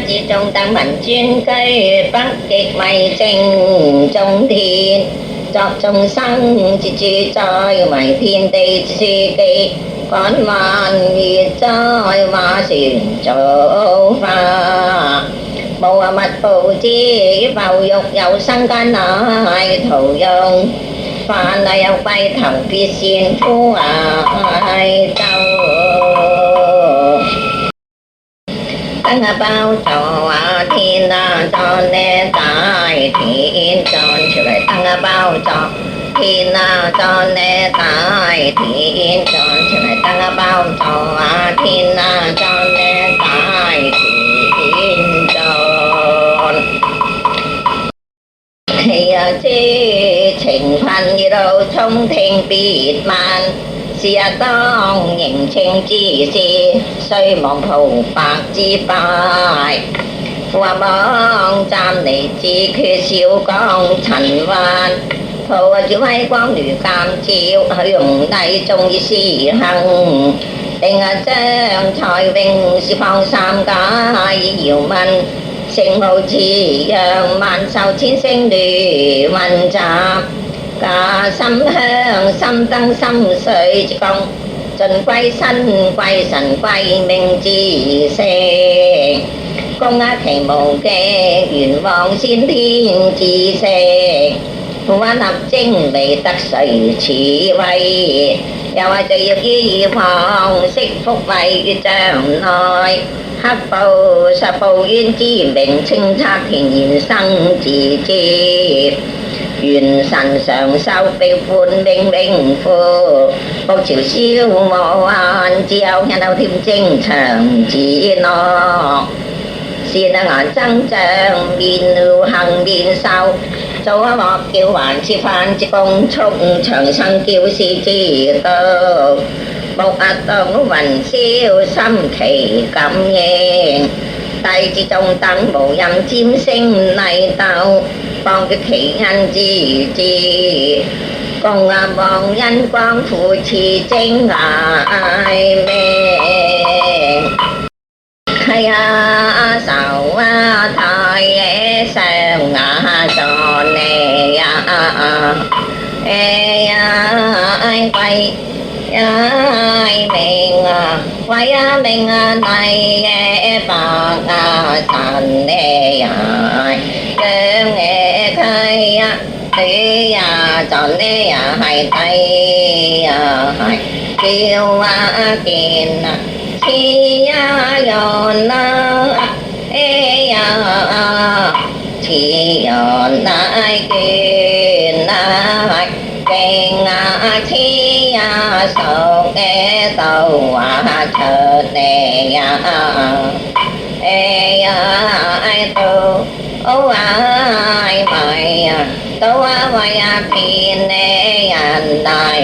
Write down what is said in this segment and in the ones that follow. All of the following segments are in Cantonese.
自重等民尊居，北極迷正中天，作眾生之主宰，為天地之書記，趕萬月在馬船造化。無物布之於浮玉，有生間乃圖用，凡有歸頭必先呼哀咒。燈包座天裝呢大天裝出嚟，燈包座天裝呢大天裝出嚟，燈包座天裝呢大天裝。其知情貧易路，聰聽必慢。是日當迎請之時，須忘蒲白之敗。或望暫離之缺，少光塵幻。抱住威光如鑑照，許容禮眾以施行。定將才榮是放三界，以遙問。聖無字揚，萬壽千聲亂混雜。假心香，心燈心水之功，盡歸身歸神歸命之性。功其無極，元旺先天之色。彎立精微，得誰此位？又話罪業於旁，惜福慧於將來。黑布實報冤之名，清測田然生自接。願神常壽，被判永永富。國朝消磨幻，只有日後添精長子樂。善顏增長，面行面秀。做莫叫還是犯之功速，長生叫士之道。木動雲霄，心其感應。弟子眾等無任占星禮鬥，放決其恩之志。共望恩光扶持精艾命。係愁太野上坐你貴命貴命麗白神將溪對撞呢係低叫見似人似人乃見勁似熟道出嚟都愛咪都為騙人大近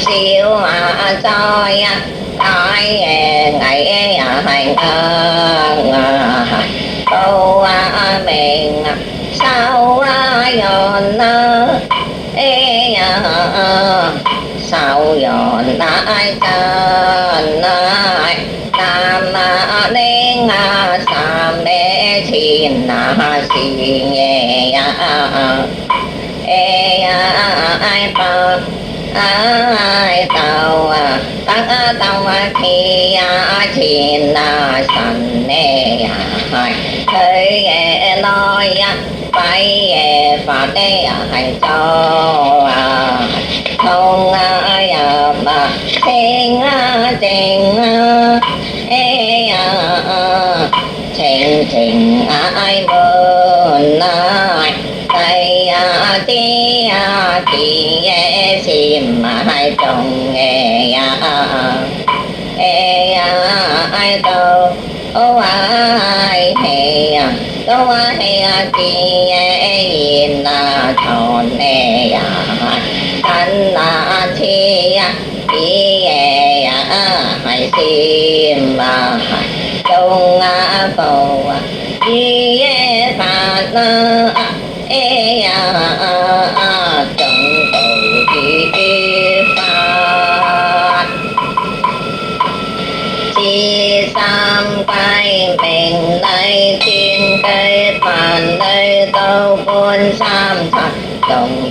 少在大危係都明受人受人乃真但令三咩前是嘢鬥企前神佢內鬼法係做痛入清靜情情愛門內第啲啲先係重到愛氣都係啲現錯你等次啲係先中步啲法中步啲法自心三才，龍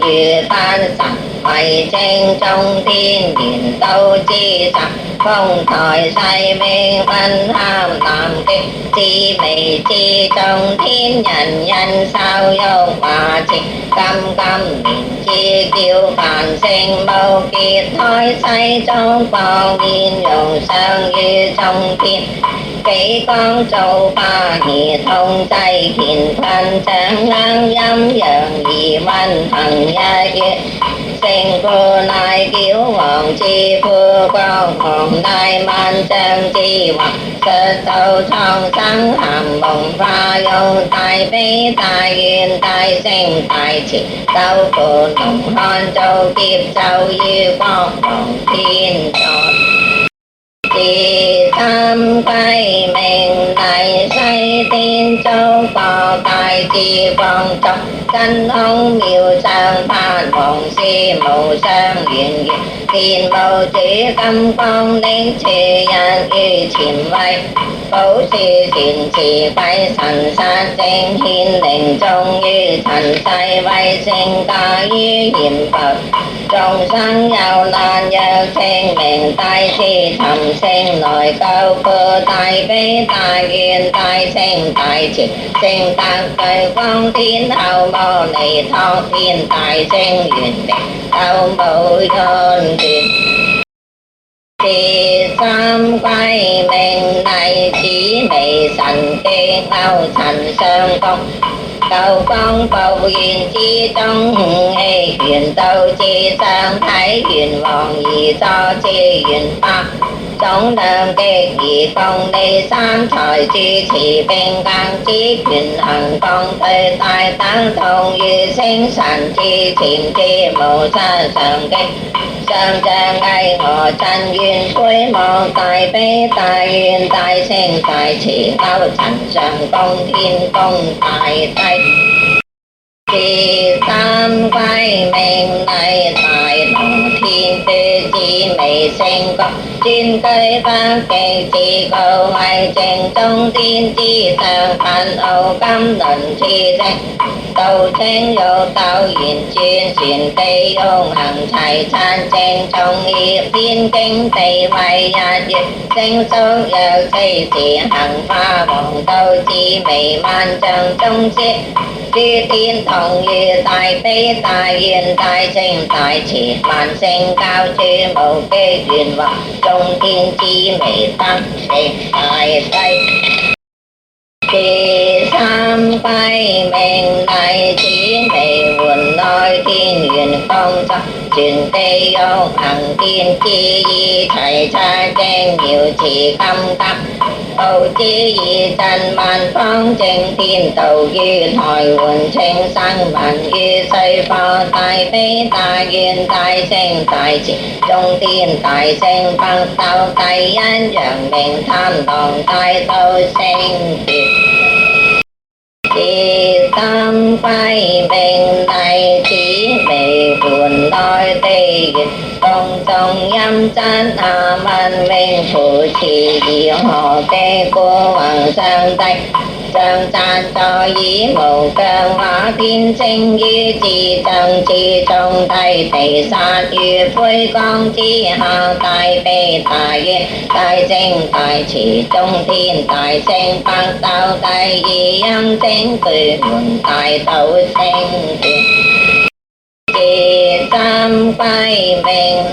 與丹神，為正中天然道之神，豐台細命運堪南極，至微至中天人人受欲華前，金年至叫繁盛無結胎，世中光面容上於中天。幾光造化而通制乾坤，掌握陰陽而運行日月，勝負乃矯王之父，國王乃萬象之王，實道創生含蒙化用，大悲大願大聖大慈，鬥負龍漢造劫咒於國王天座。第三歸命禮西天遭報大智光中，真空妙相盼王師無上圓月，見無主金光的處人於前位，寶樹前持貴神殺正顯靈終於塵世，為聖駕於閻浮，眾生有難若清明大慈尋聲來救苦，大悲大願大聖大慈，聖德具光天后摩尼托天大聖願力，救無盡權。第三歸命禮紫微神機勾陳相公，救光報現之中，氣元道之上體元王而坐之元法，總量極而共利三才主持並更之權行共對大等同於星神之前之無失常極，上將巍峨震願悔望，大悲大願大聖大慈，勾陳上供天宮大帝。第三歸命禮大羅天主紫微星國，尊居北極之高位，正中天之上，噴奧金輪之星，道清玉斗現轉旋地用行齊參正中業天經地位日月，星宿若四時行化王道紫微萬象中攝，諸天同於大悲大願大聖大慈，萬聖教主無極願王，中天之微德聖大帝。第三歸命禮紫微垣內天元光作，全地獄行天之意齊察正瑤池金甲，報之以震萬方正天道於台灣稱生民於水火，大悲大願大聖大慈，中天大聖北斗第一陽明貪狼大道聖權。第三歸命禮紫微垣內地月，宮中陰真下文明扶持義何嘅國王上帝，上讚座以無疆華天星於至正之中，帝地殺於灰光之下，大悲大願大聖大慈，中天大聖北斗第二陰星巨門大道聖權。第三歸命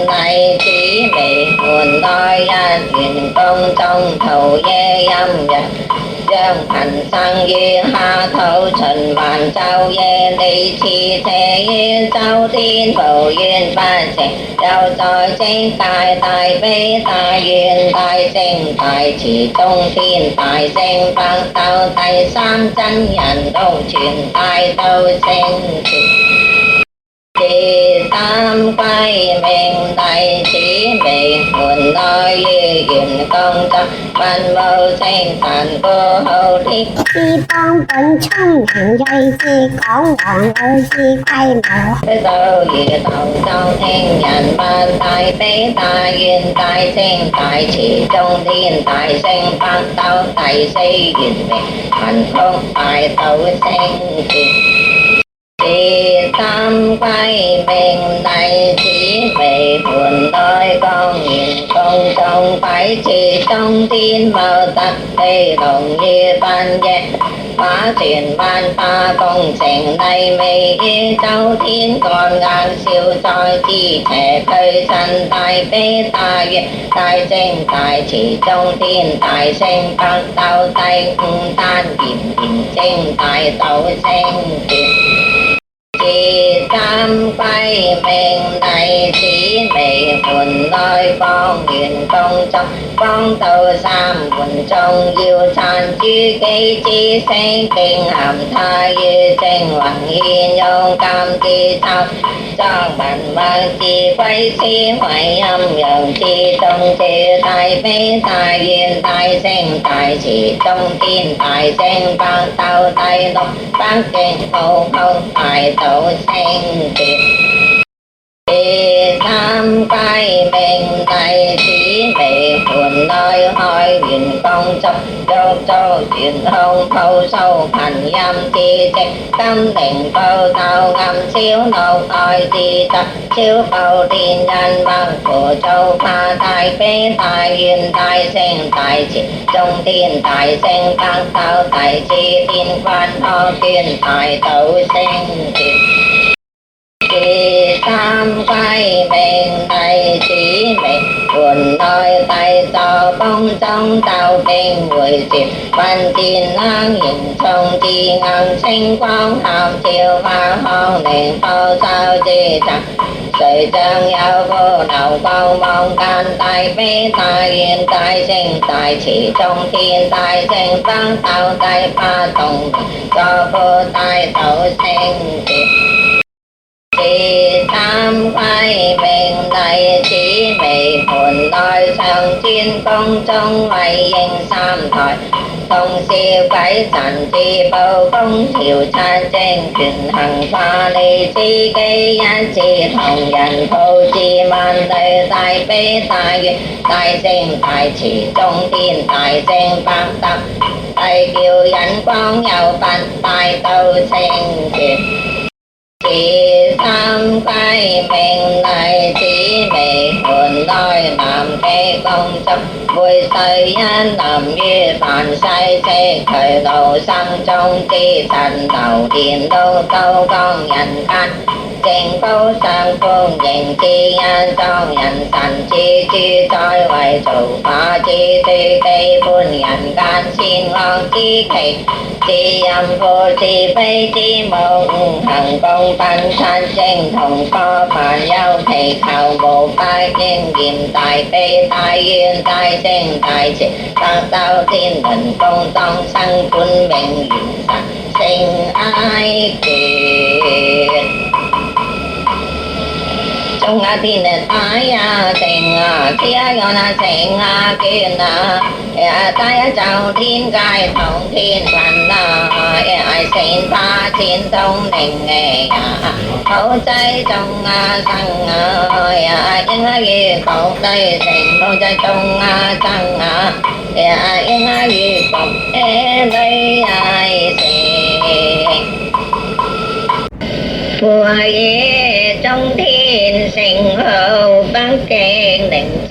禮紫微垣內日元宮中途夜陰陽，讓貧生於下土循環晝夜，利持邪於周天無怨不成，又在即界大悲大願大聖大慈，中天大聖北斗第三真人共傳大道聖權。第三歸命禮紫微垣內於元宮中，文武星辰過浩天，是當本聰明睿智廣王女之規模，都如頭上聽人問，大悲大願大聖大慈，中天大聖北斗第四元明，文空大道聖權。第三歸命弟子為盤內光源共眾鬼次中天無特地龍於分野馬船萬化共成麗味於周天幹硬少在之邪俱神大悲大願大正大慈中天大聖北斗第五單元賢正大斗聖權第三歸命弟子為盤內光源共眾光道三門眾要參諸機之聲經含他於正宏現用監之咒裝文默之歸師為陰陽之中至大悲大願大聖大慈中天大聖北斗第六北極無窮大道聖權第三歸命弟子為盤內開元共眾欲造玄空普數頻陰之職金靈報道暗消怒愛之德超報天人百苦造化大悲大願大聖大慈中天大聖北斗大智天關學卷大道聖權第三歸命弟子為盤內大座宮中鬥兵會接雲電冷形重智硬星光合照化康寧報罩之層誰將有福流光望間大悲大願大聖大慈中天大聖北斗第八洞坐富大道聖權第三歸命弟子為盤內上尊宮中為應三台同燒鬼神之寶功調察正權行化利之機一致同仁普至萬類大悲大願大聖大慈中天大聖北斗大叫引光有品大道聖權第三歸命弟子為盤內南極共眾會誓因臨於凡世悉渠路生中之塵流連到刀光人間正高上歡迎之因莊人神之主宰為造化之主基本人間善惡之期自任負是非之無五行共分親正同科凡有祈求無拜應驗大悲大願大聖大慈北斗天輪共當生本命元神聖哀權中天大呀聖啊，天有那聖啊權啊，大周天界同天神啊，善化千通靈呀，好濟眾生啊，應於各地成好濟眾生啊，應於各地成。佛野中天聖號北極靈將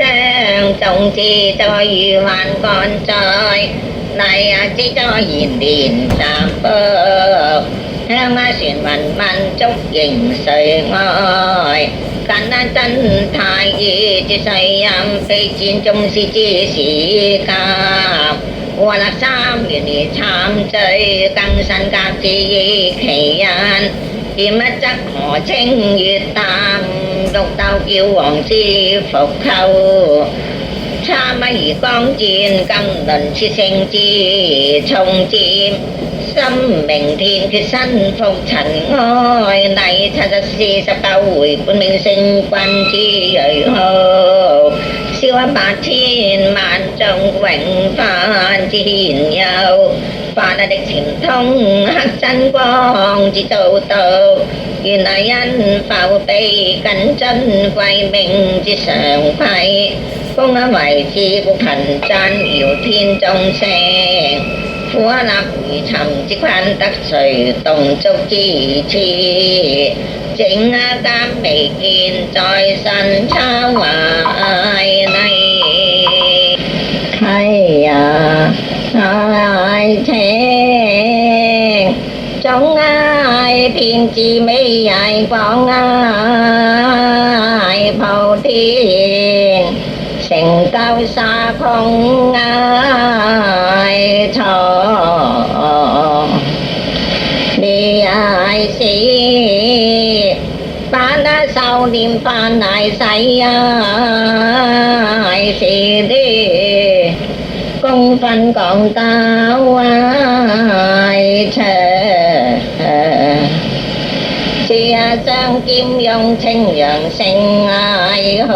眾志在於萬干在乃之在延年三福香船雲文足迎誰愛近真太乙之世音非戰宗師之時甲和立三元而參罪更新甲之以其人劍一則何稱月淡玉鬥叫王之復寇參而光戰金輪切勝之重戰心明天決身復塵埃乃749回本命聖君之瑞號燒10000萬眾永返之顯佑法力前通黑真光之造道原來因浮被緊珍貴命之常規功為之故貧讚耀天眾聖我立如尋之坤得誰動足之次，正擔未見在神抄懷內，係呀愛情總愛偏自美愛廣愛普天，成就沙空愛錯，你愛是把那少年犯愛世愛是的公分講到愛情，只相兼用情陽性愛好。